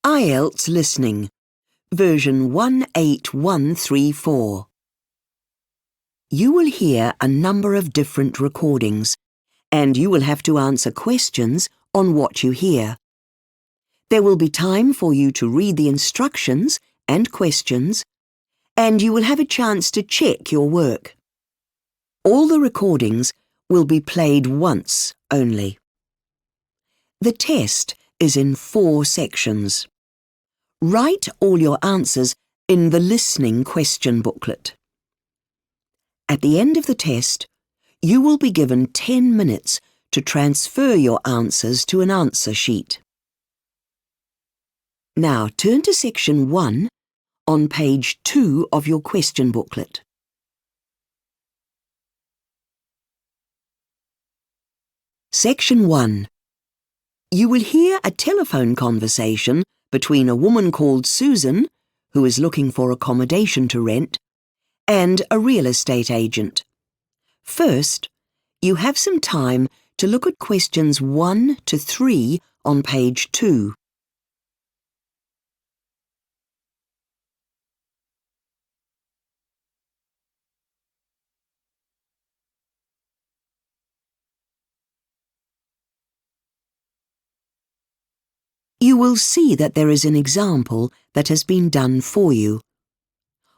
IELTS Listening, version 18134. You will hear a number of different recordings, and you will have to answer questions on what you hear. There will be time for you to read the instructions and questions, and you will have a chance to check your work. All the recordings will be played once only. The test is in 4 sections. Write all your answers in the listening question booklet. At the end of the test, you will be given 10 minutes to transfer your answers to an answer sheet. Now turn to section 1 on page 2 of your question booklet. Section 1. You will hear a telephone conversation between a woman called Susan, who is looking for accommodation to rent, and a real estate agent. First, you have some time to look at questions 1 to 3 on page 2. You will see that there is an example that has been done for you.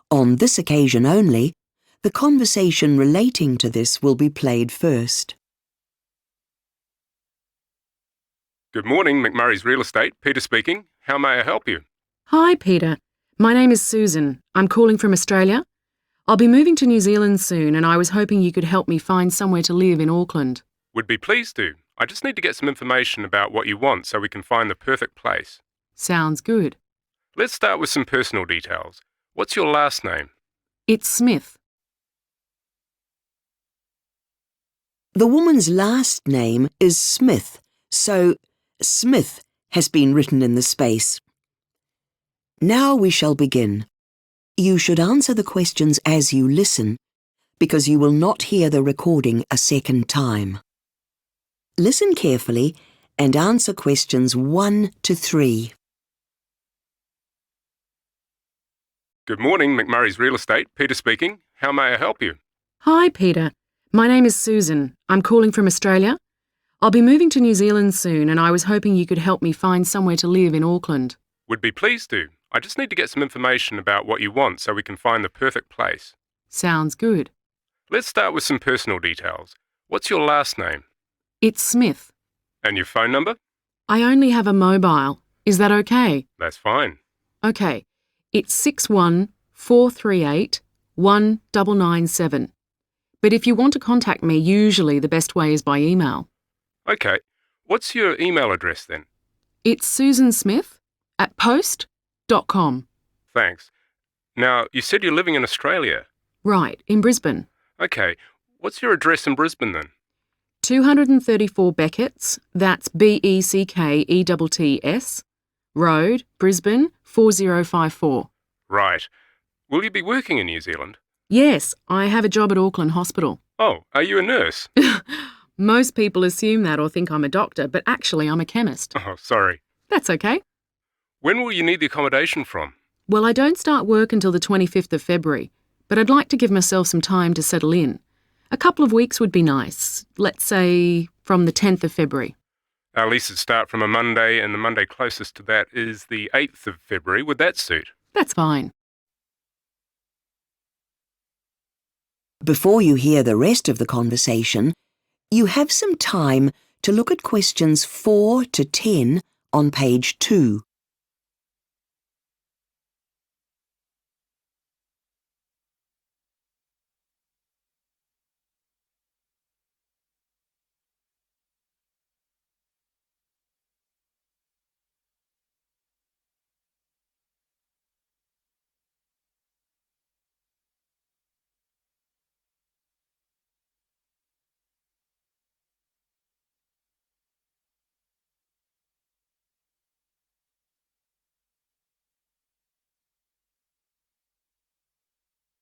On this occasion only, the conversation relating to this will be played first. Good morning, McMurray's Real Estate. Peter speaking. How may I help you? Hi, Peter. My name is Susan. I'm calling from Australia. I'll be moving to New Zealand soon, and I was hoping you could help me find somewhere to live in Auckland. Would be pleased to. I just need to get some information about what you want so we can find the perfect place. Sounds good. Let's start with some personal details. What's your last name? It's Smith. The woman's last name is Smith, so Smith has been written in the space. Now we shall begin. You should answer the questions as you listen, because you will not hear the recording a second time. Listen carefully and answer questions 1 to 3. Good morning, McMurray's Real Estate. Peter speaking. How may I help you? Hi, Peter. My name is Susan. I'm calling from Australia. I'll be moving to New Zealand soon, and I was hoping you could help me find somewhere to live in Auckland. Would be pleased to. I just need to get some information about what you want so we can find the perfect place. Sounds good. Let's start with some personal details. What's your last name? It's Smith. And your phone number? I only have a mobile. Is that okay? That's fine. Okay. It's 61-438-1997. But if you want to contact me, usually the best way is by email. Okay. What's your email address then? It's susansmith@post.com. Thanks. Now, you said you're living in Australia. Right, in Brisbane. Okay. What's your address in Brisbane then? 234 Beckett's, that's Beckett's, Road, Brisbane, 4054. Right. Will you be working in New Zealand? Yes, I have a job at Auckland Hospital. Oh, are you a nurse? Most people assume that or think I'm a doctor, but actually I'm a chemist. Oh, sorry. That's okay. When will you need the accommodation from? Well, I don't start work until the 25th of February, but I'd like to give myself some time to settle in. A couple of weeks would be nice. Let's say from the 10th of February. Our leases start from a Monday, and the Monday closest to that is the 8th of February. Would that suit? That's fine. Before you hear the rest of the conversation, you have some time to look at questions 4 to 10 on page 2.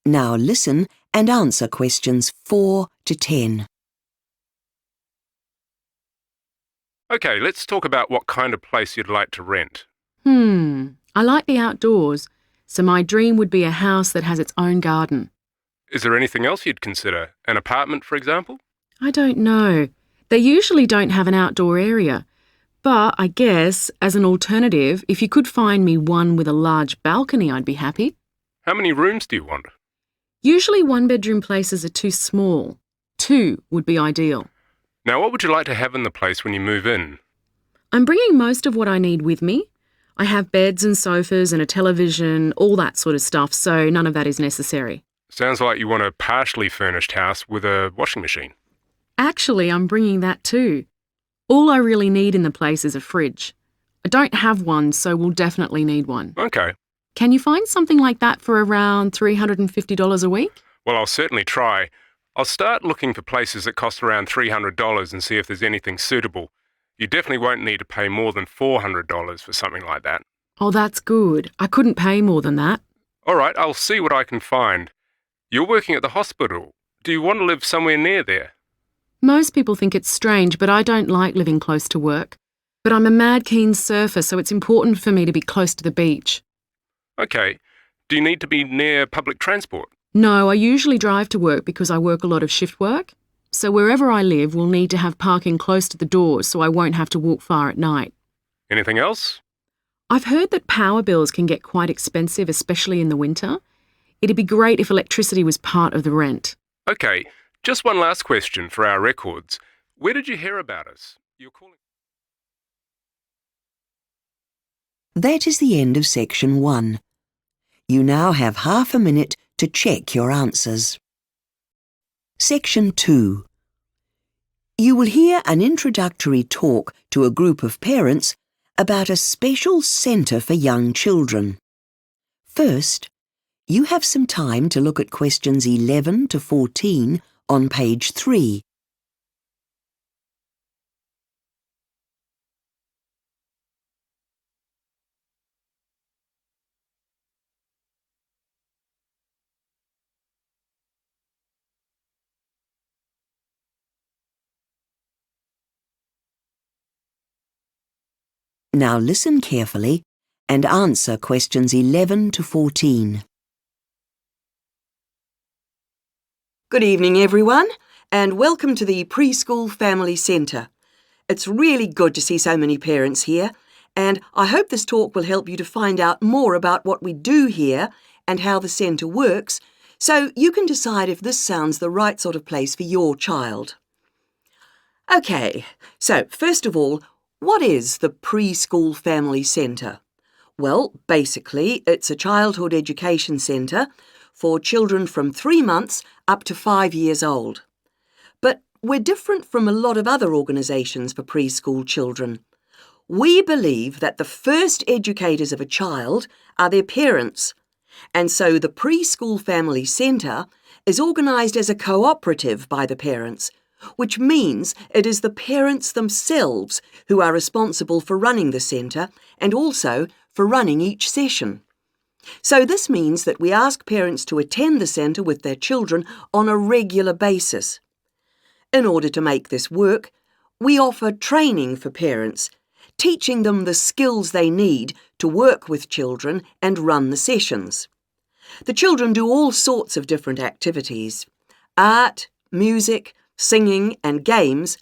Now listen and answer questions 4 to 10. Okay, let's talk about what kind of place you'd like to rent. I like the outdoors, so my dream would be a house that has its own garden. Is there anything else you'd consider? An apartment, for example? I don't know. They usually don't have an outdoor area. But I guess, as an alternative, if you could find me one with a large balcony, I'd be happy. How many rooms do you want? Usually one-bedroom places are too small. 2 would be ideal. Now, what would you like to have in the place when you move in? I'm bringing most of what I need with me. I have beds and sofas and a television, all that sort of stuff, so none of that is necessary. Sounds like you want a partially furnished house with a washing machine. Actually, I'm bringing that too. All I really need in the place is a fridge. I don't have one, so we'll definitely need one. Okay. Can you find something like that for around $350 a week? Well, I'll certainly try. I'll start looking for places that cost around $300 and see if there's anything suitable. You definitely won't need to pay more than $400 for something like that. Oh, that's good. I couldn't pay more than that. All right, I'll see what I can find. You're working at the hospital. Do you want to live somewhere near there? Most people think it's strange, but I don't like living close to work. But I'm a mad keen surfer, so it's important for me to be close to the beach. Okay. Do you need to be near public transport? No, I usually drive to work because I work a lot of shift work. So wherever I live, we'll need to have parking close to the doors so I won't have to walk far at night. Anything else? I've heard that power bills can get quite expensive, especially in the winter. It'd be great if electricity was part of the rent. Okay, just one last question for our records. Where did you hear about us? You're calling... That is the end of section 1. You now have half a minute to check your answers. Section 2. You will hear an introductory talk to a group of parents about a special centre for young children. First, you have some time to look at questions 11 to 14 on page 3. Now listen carefully and answer questions 11 to 14. Good evening, everyone, and welcome to the Preschool Family Centre. It's really good to see so many parents here, and I hope this talk will help you to find out more about what we do here and how the centre works, so you can decide if this sounds the right sort of place for your child. OK, so first of all, what is the Preschool Family Centre? Well, basically, it's a childhood education centre for children from 3 months up to 5 years old. But we're different from a lot of other organisations for preschool children. We believe that the first educators of a child are their parents, and so the Preschool Family Centre is organised as a cooperative by the parents, which means it is the parents themselves who are responsible for running the centre and also for running each session. So this means that we ask parents to attend the centre with their children on a regular basis. In order to make this work, we offer training for parents, teaching them the skills they need to work with children and run the sessions. The children do all sorts of different activities: art, music, singing and games,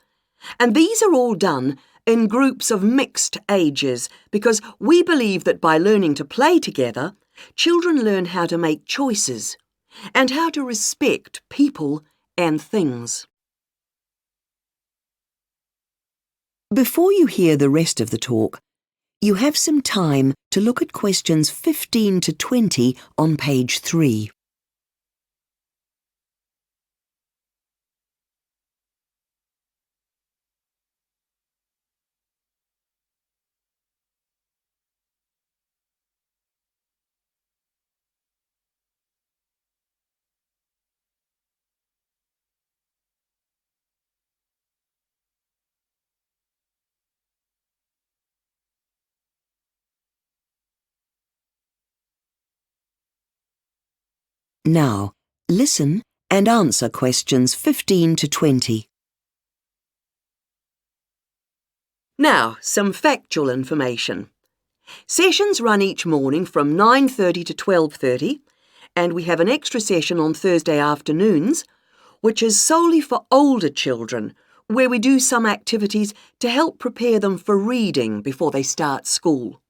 and these are all done in groups of mixed ages because we believe that by learning to play together, children learn how to make choices and how to respect people and things. Before you hear the rest of the talk, you have some time to look at questions 15 to 20 on page 3. Now, listen and answer questions 15 to 20. Now, some factual information. Sessions run each morning from 9:30 to 12:30, and we have an extra session on Thursday afternoons, which is solely for older children, where we do some activities to help prepare them for reading before they start school.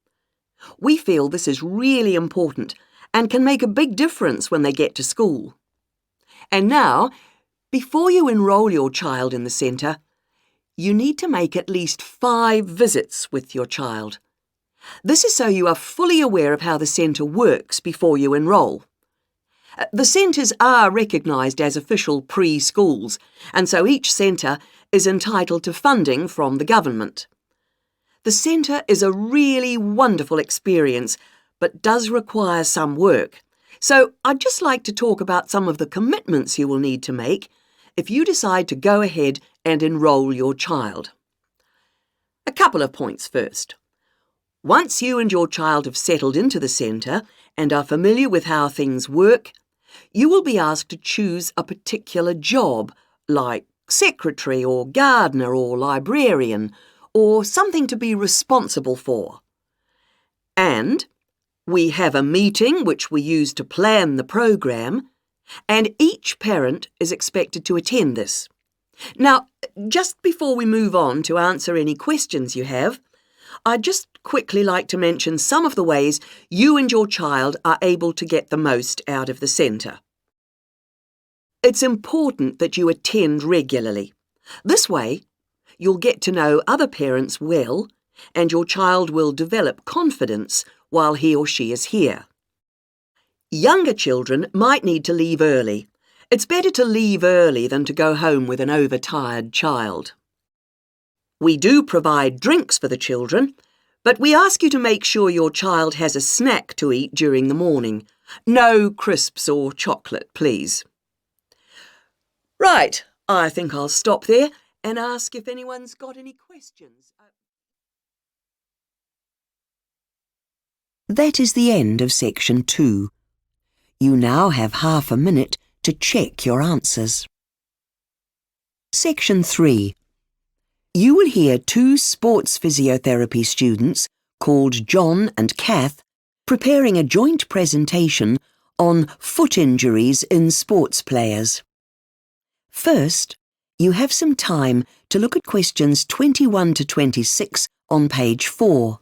We feel this is really important and can make a big difference when they get to school. And now, before you enrol your child in the centre, you need to make at least 5 visits with your child. This is so you are fully aware of how the centre works before you enrol. The centres are recognised as official preschools, and so each centre is entitled to funding from the government. The centre is a really wonderful experience, but does require some work. So I'd just like to talk about some of the commitments you will need to make if you decide to go ahead and enrol your child. A couple of points first. Once you and your child have settled into the centre and are familiar with how things work, you will be asked to choose a particular job, like secretary or gardener or librarian, or something to be responsible for. And we have a meeting which we use to plan the program, and each parent is expected to attend this. Now, just before we move on to answer any questions you have, I'd just quickly like to mention some of the ways you and your child are able to get the most out of the centre. It's important that you attend regularly. This way, you'll get to know other parents well, and your child will develop confidence while he or she is here. Younger children might need to leave early. It's better to leave early than to go home with an overtired child. We do provide drinks for the children, but we ask you to make sure your child has a snack to eat during the morning. No crisps or chocolate, please. Right, I think I'll stop there and ask if anyone's got any questions. That is the end of section 2. You now have half a minute to check your answers. Section 3. You will hear 2 sports physiotherapy students called John and Kath preparing a joint presentation on foot injuries in sports players. First, you have some time to look at questions 21 to 26 on page 4.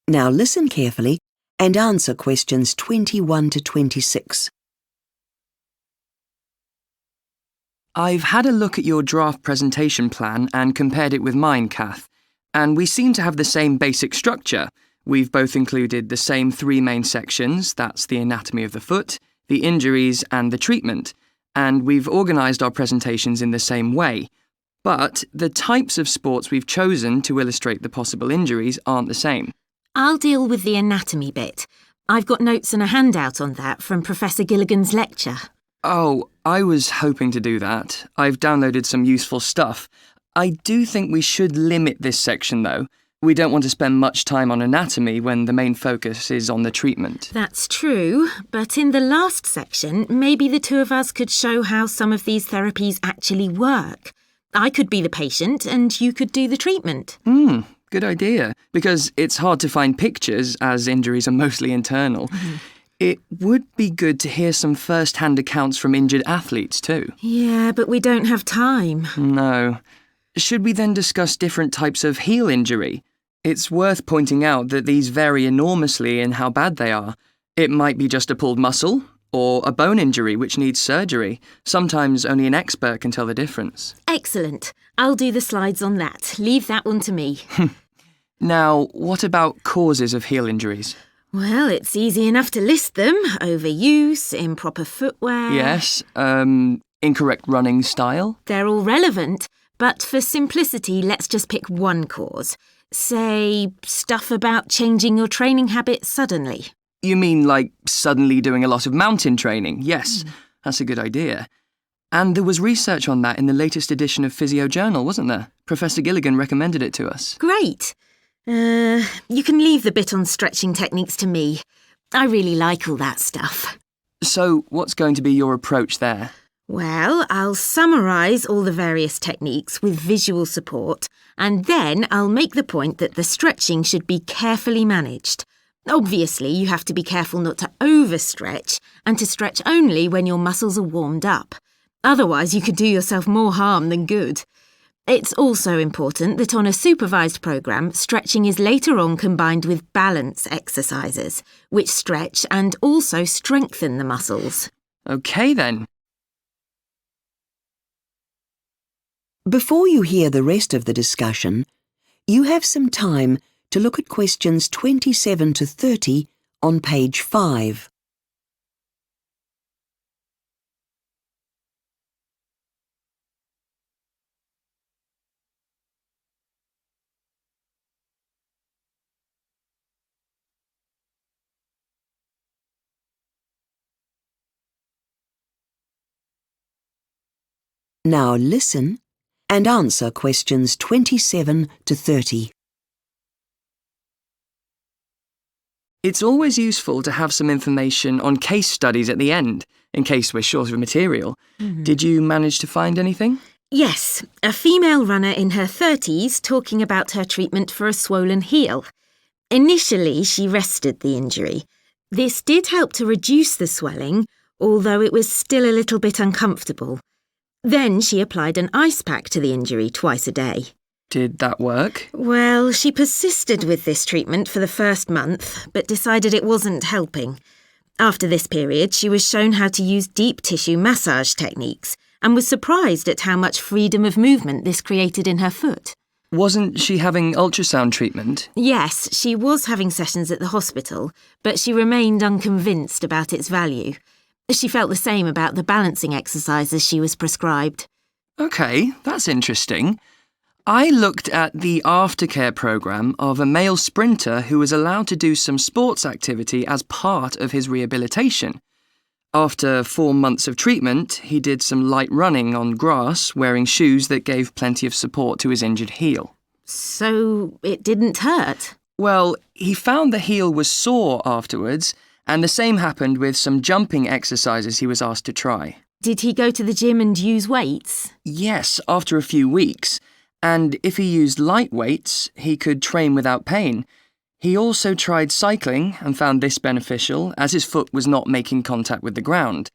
Now listen carefully and answer questions 21 to 26. I've had a look at your draft presentation plan and compared it with mine, Kath, and we seem to have the same basic structure. We've both included the same 3 main sections, that's the anatomy of the foot, the injuries and the treatment, and we've organised our presentations in the same way. But the types of sports we've chosen to illustrate the possible injuries aren't the same. I'll deal with the anatomy bit. I've got notes and a handout on that from Professor Gilligan's lecture. Oh, I was hoping to do that. I've downloaded some useful stuff. I do think we should limit this section, though. We don't want to spend much time on anatomy when the main focus is on the treatment. That's true, but in the last section, maybe the 2 of us could show how some of these therapies actually work. I could be the patient and you could do the treatment. Good idea, because it's hard to find pictures as injuries are mostly internal. It would be good to hear some first-hand accounts from injured athletes too. Yeah, but we don't have time. No. Should we then discuss different types of heel injury? It's worth pointing out that these vary enormously in how bad they are. It might be just a pulled muscle, or a bone injury which needs surgery. Sometimes only an expert can tell the difference. Excellent. I'll do the slides on that. Leave that one to me. Now, what about causes of heel injuries? Well, it's easy enough to list them. Overuse, improper footwear. Yes, incorrect running style? They're all relevant, but for simplicity, let's just pick one cause. Say, stuff about changing your training habits suddenly. You mean like suddenly doing a lot of mountain training? Yes, that's a good idea. And there was research on that in the latest edition of Physio Journal, wasn't there? Professor Gilligan recommended it to us. Great. You can leave the bit on stretching techniques to me. I really like all that stuff. So, what's going to be your approach there? Well, I'll summarise all the various techniques with visual support, and then I'll make the point that the stretching should be carefully managed. Obviously, you have to be careful not to overstretch and to stretch only when your muscles are warmed up. Otherwise, you could do yourself more harm than good. It's also important that on a supervised programme, stretching is later on combined with balance exercises, which stretch and also strengthen the muscles. OK then. Before you hear the rest of the discussion, you have some time to look at questions 27 to 30 on page 5. Now listen and answer questions 27 to 30. It's always useful to have some information on case studies at the end, in case we're short of material. Did you manage to find anything? Yes, a female runner in her 30s talking about her treatment for a swollen heel. Initially, she rested the injury. This did help to reduce the swelling, although it was still a little bit uncomfortable. Then she applied an ice pack to the injury twice a day. Did that work? Well, she persisted with this treatment for the first month, but decided it wasn't helping. After this period, she was shown how to use deep tissue massage techniques and was surprised at how much freedom of movement this created in her foot. Wasn't she having ultrasound treatment? Yes, she was having sessions at the hospital, but she remained unconvinced about its value. She felt the same about the balancing exercises she was prescribed. OK, that's interesting. I looked at the aftercare programme of a male sprinter who was allowed to do some sports activity as part of his rehabilitation. After 4 months of treatment, he did some light running on grass, wearing shoes that gave plenty of support to his injured heel. So it didn't hurt? Well, he found the heel was sore afterwards, and the same happened with some jumping exercises he was asked to try. Did he go to the gym and use weights? Yes, after a few weeks. And if he used light weights, he could train without pain. He also tried cycling and found this beneficial, as his foot was not making contact with the ground.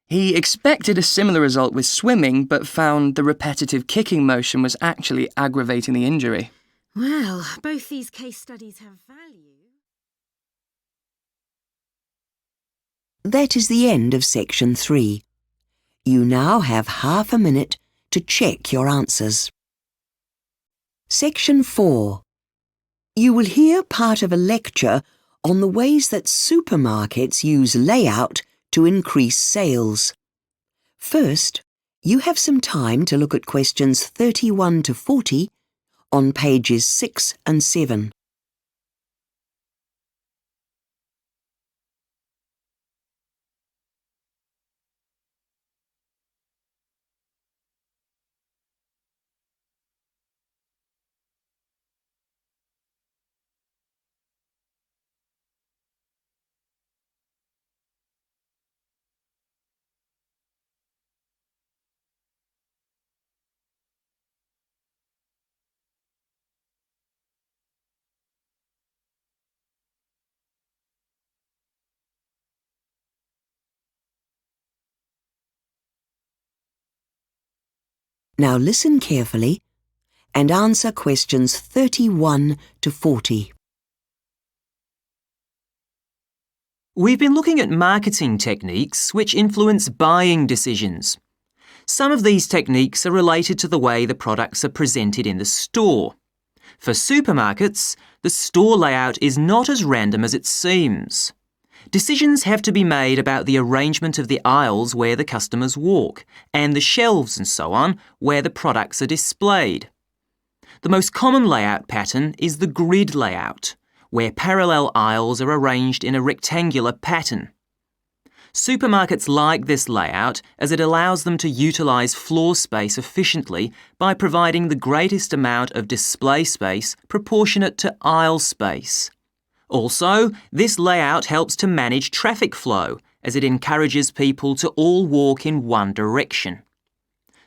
He expected a similar result with swimming, but found the repetitive kicking motion was actually aggravating the injury. Well, both these case studies have value. That is the end of section 3. You now have half a minute to check your answers. Section 4. You will hear part of a lecture on the ways that supermarkets use layout to increase sales. First, you have some time to look at questions 31 to 40 on pages 6 and 7. Now listen carefully and answer questions 31 to 40. We've been looking at marketing techniques which influence buying decisions. Some of these techniques are related to the way the products are presented in the store. For supermarkets, the store layout is not as random as it seems. Decisions have to be made about the arrangement of the aisles where the customers walk, and the shelves and so on where the products are displayed. The most common layout pattern is the grid layout, where parallel aisles are arranged in a rectangular pattern. Supermarkets like this layout as it allows them to utilise floor space efficiently by providing the greatest amount of display space proportionate to aisle space. Also, this layout helps to manage traffic flow as it encourages people to all walk in one direction.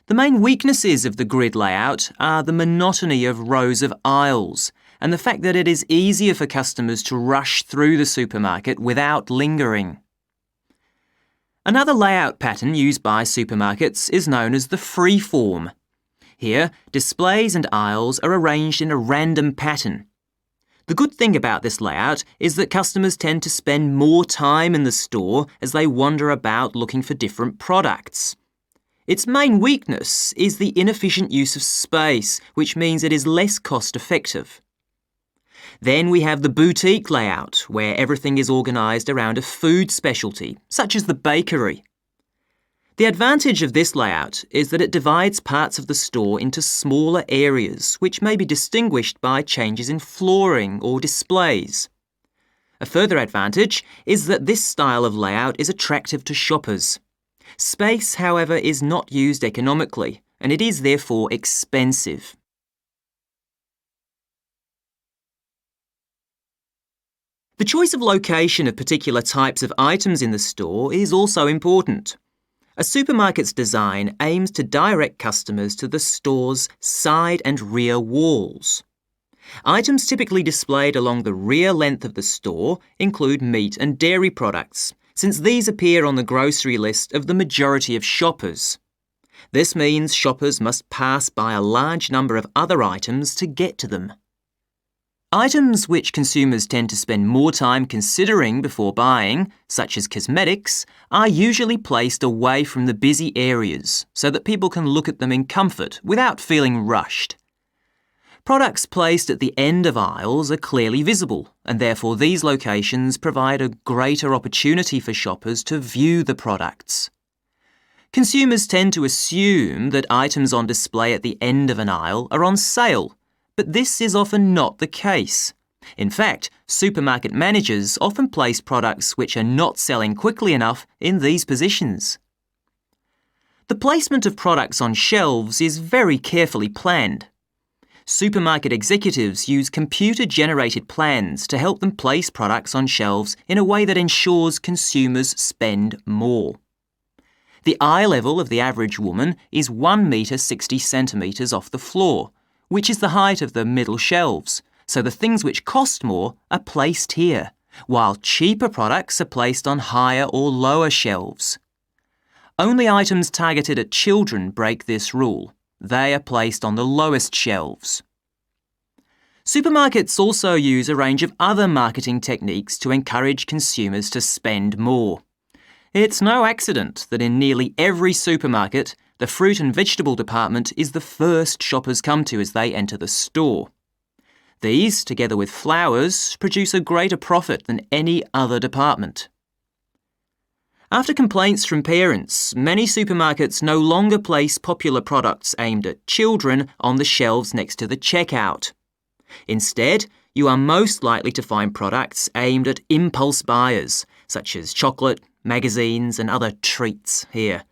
The main weaknesses of the grid layout are the monotony of rows of aisles and the fact that it is easier for customers to rush through the supermarket without lingering. Another layout pattern used by supermarkets is known as the free form. Here, displays and aisles are arranged in a random pattern. The good thing about this layout is that customers tend to spend more time in the store as they wander about looking for different products. Its main weakness is the inefficient use of space, which means it is less cost-effective. Then we have the boutique layout, where everything is organised around a food specialty, such as the bakery. The advantage of this layout is that it divides parts of the store into smaller areas, which may be distinguished by changes in flooring or displays. A further advantage is that this style of layout is attractive to shoppers. Space, however, is not used economically, and it is therefore expensive. The choice of location of particular types of items in the store is also important. A supermarket's design aims to direct customers to the store's side and rear walls. Items typically displayed along the rear length of the store include meat and dairy products, since these appear on the grocery list of the majority of shoppers. This means shoppers must pass by a large number of other items to get to them. Items which consumers tend to spend more time considering before buying, such as cosmetics, are usually placed away from the busy areas so that people can look at them in comfort without feeling rushed. Products placed at the end of aisles are clearly visible, and therefore these locations provide a greater opportunity for shoppers to view the products. Consumers tend to assume that items on display at the end of an aisle are on sale, but this is often not the case. In fact, supermarket managers often place products which are not selling quickly enough in these positions. The placement of products on shelves is very carefully planned. Supermarket executives use computer-generated plans to help them place products on shelves in a way that ensures consumers spend more. The eye level of the average woman is 1 metre 60 centimetres off the floor, which is the height of the middle shelves, so the things which cost more are placed here, while cheaper products are placed on higher or lower shelves. Only items targeted at children break this rule. They are placed on the lowest shelves. Supermarkets also use a range of other marketing techniques to encourage consumers to spend more. It's no accident that in nearly every supermarket, the fruit and vegetable department is the first shoppers come to as they enter the store. These, together with flowers, produce a greater profit than any other department. After complaints from parents, many supermarkets no longer place popular products aimed at children on the shelves next to the checkout. Instead, you are most likely to find products aimed at impulse buyers, such as chocolate, magazines and other treats here.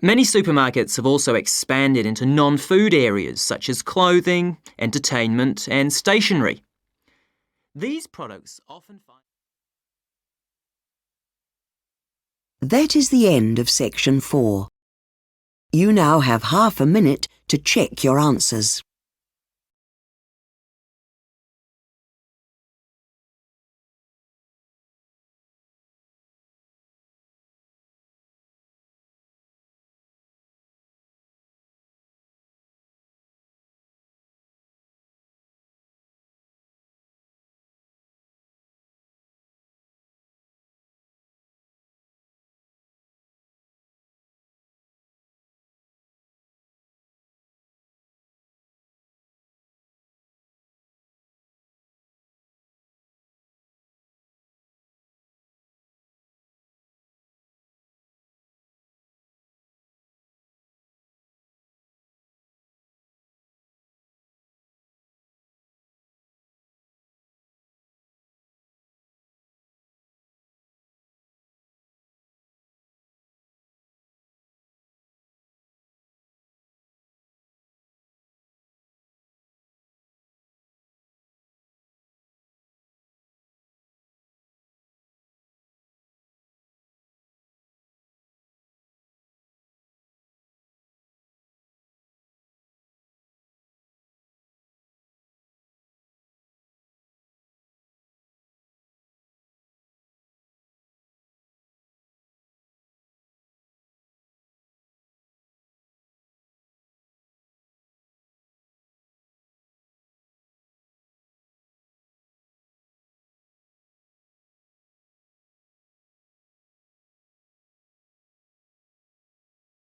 Many supermarkets have also expanded into non-food areas such as clothing, entertainment and stationery. These products often find... That is the end of section 4. You now have half a minute to check your answers.